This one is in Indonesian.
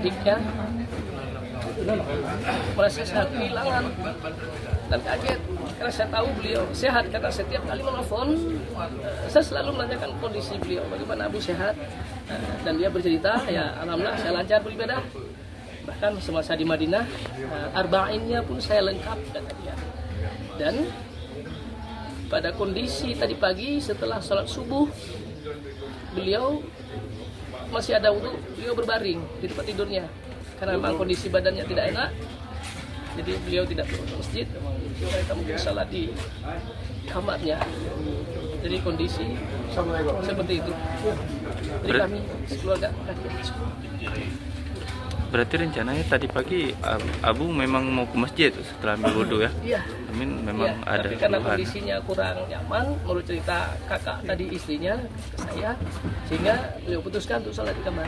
adiknya merasa sangat kehilangan dan kaget karena saya tahu beliau sehat, karena setiap kali menelpon saya selalu menanyakan kondisi beliau, bagaimana Abu sehat, dan dia bercerita ya alhamdulillah saya lancar beribadah, bahkan semasa di Madinah arba'innya pun saya lengkap kata dia. Dan pada kondisi tadi pagi setelah sholat subuh beliau masih ada wudu, beliau berbaring di tempat tidurnya karena memang kondisi badannya tidak enak, jadi beliau tidak perlu ke masjid, mereka mungkin salat di kamarnya, jadi kondisi seperti itu. Jadi kami sekeluarga kaget. Berarti rencananya tadi pagi Abu memang mau ke masjid setelah ambil wudhu ya? Iya. Amin memang Ya, ada tapi karena keluhan. kondisinya kurang nyaman, menurut cerita kakak tadi istrinya ke saya, sehingga beliau putuskan untuk sholat di kamar.